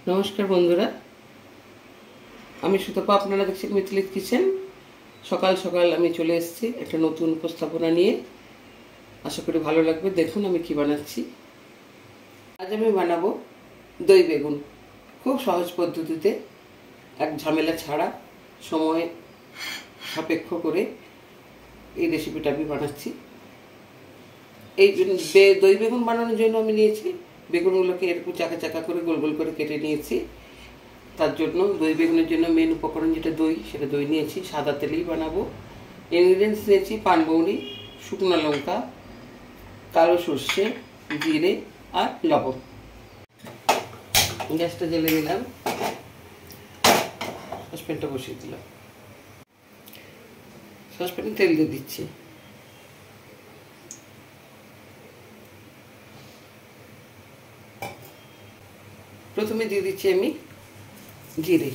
নমস্কার বন্ধুরা, আমি সুতপা। আপনারা দেখছেন মিথিলিস কিচেন। সকাল সকাল আমি চলে এসেছি একটা নতুন উপস্থাপনা নিয়ে। আশা করি ভালো লাগবে। দেখুন আমি কি বানাচ্ছি। আজ আমি বানাবো দই বেগুন, খুব সহজ পদ্ধতিতে, এক ঝামেলা ছাড়া, সময় সাপেক্ষ করে এই রেসিপিটা আমি বানাচ্ছি। এই দই বেগুন বানানোর জন্য আমি নিয়েছি বেগুনগুলোকে এরকম চাকা চাকা করে গোল গোল করে কেটে নিয়েছি। তার জন্য দই বেগুনের জন্য মেন উপকরণ যেটা দই, সেটা দই নিয়েছি। সাদা তেলেই বানাবো। ইনগ্রিডিয়েন্টস নিয়েছি পানমৌরি, শুকনো লঙ্কা, কালো সর্ষে, জিরে আর লবণ। গ্যাসটা জ্বেলে দিলাম, সসপ্যানটা বসিয়ে দিলাম। সসপ্যানে তেল দিয়ে দিচ্ছি। প্রথমে দিয়ে দিচ্ছি আমি জিরে,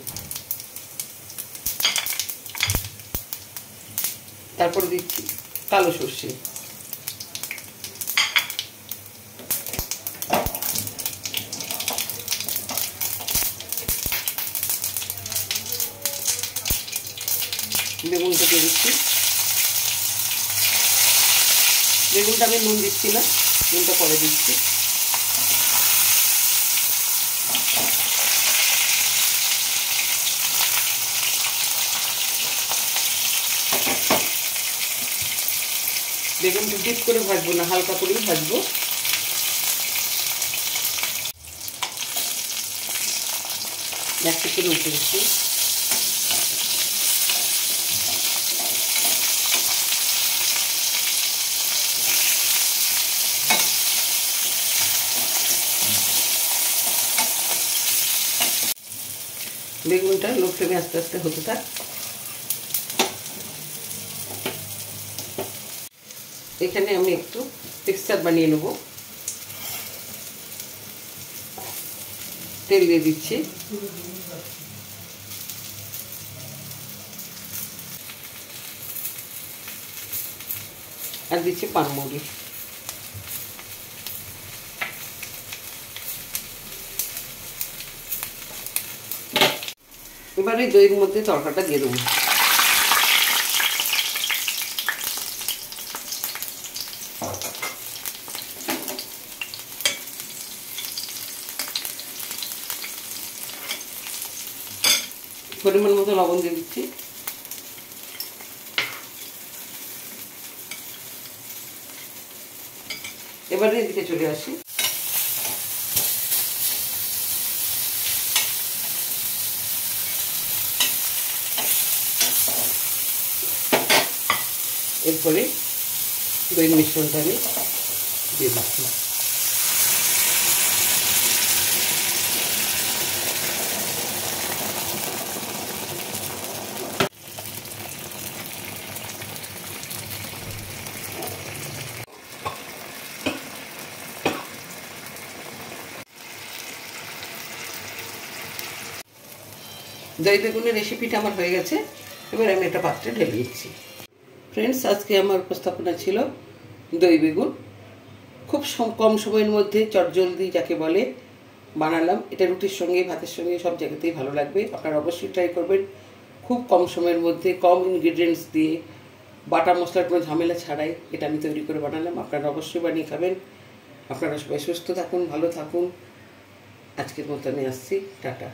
তারপর দিচ্ছি কালো সর্ষে, বেগুনটা দিয়ে দিচ্ছি। বেগুনটা আমি নুন দিচ্ছি না, নুনটা পরে দিচ্ছি। বেগুনটা ডিপ করে ভাজবো না, হালকা করেই ভাজবো। গ্যাসটা করে উঠে দিচ্ছি। বেগুনটা লো ফ্লেমে আস্তে আস্তে হতে থাক। এখানে আমি একটু টেক্সচার বানিয়ে নেব। তেল দিয়ে দিচ্ছি। আর দিচ্ছি পানমৌরি। এবার এই দইয়ের মধ্যে তরকাটা দিয়ে দেবো। পরিমাণ মতো লবণ দিয়ে দিচ্ছি। এবারে এদিকে চলে আসি। এরপরে দই মিশ্রণটা আমি দিয়ে দিচ্ছি। দই বেগুনের রেসিপিটা আমার হয়ে গেছে। এবার আমি একটা পাত্রে ঢেলে দিচ্ছি। ফ্রেন্ডস, আজকে আমার উপস্থাপনা ছিল দই বেগুন। খুব কম সময়ের মধ্যে চটজলদি যাকে বলে বানালাম। এটা রুটির সঙ্গে, ভাতের সঙ্গে, সব জায়গাতেই ভালো লাগবে। আপনারা অবশ্যই ট্রাই করবেন। খুব কম সময়ের মধ্যে, কম ইনগ্রিডিয়েন্টস দিয়ে, বাটা মশলার কোনো ঝামেলা ছাড়াই এটা আমি তৈরি করে বানালাম। আপনারা অবশ্যই বানিয়ে খাবেন। আপনারা সবাই সুস্থ থাকুন, ভালো থাকুন। আজকের মতো আমি আসছি। টাটা।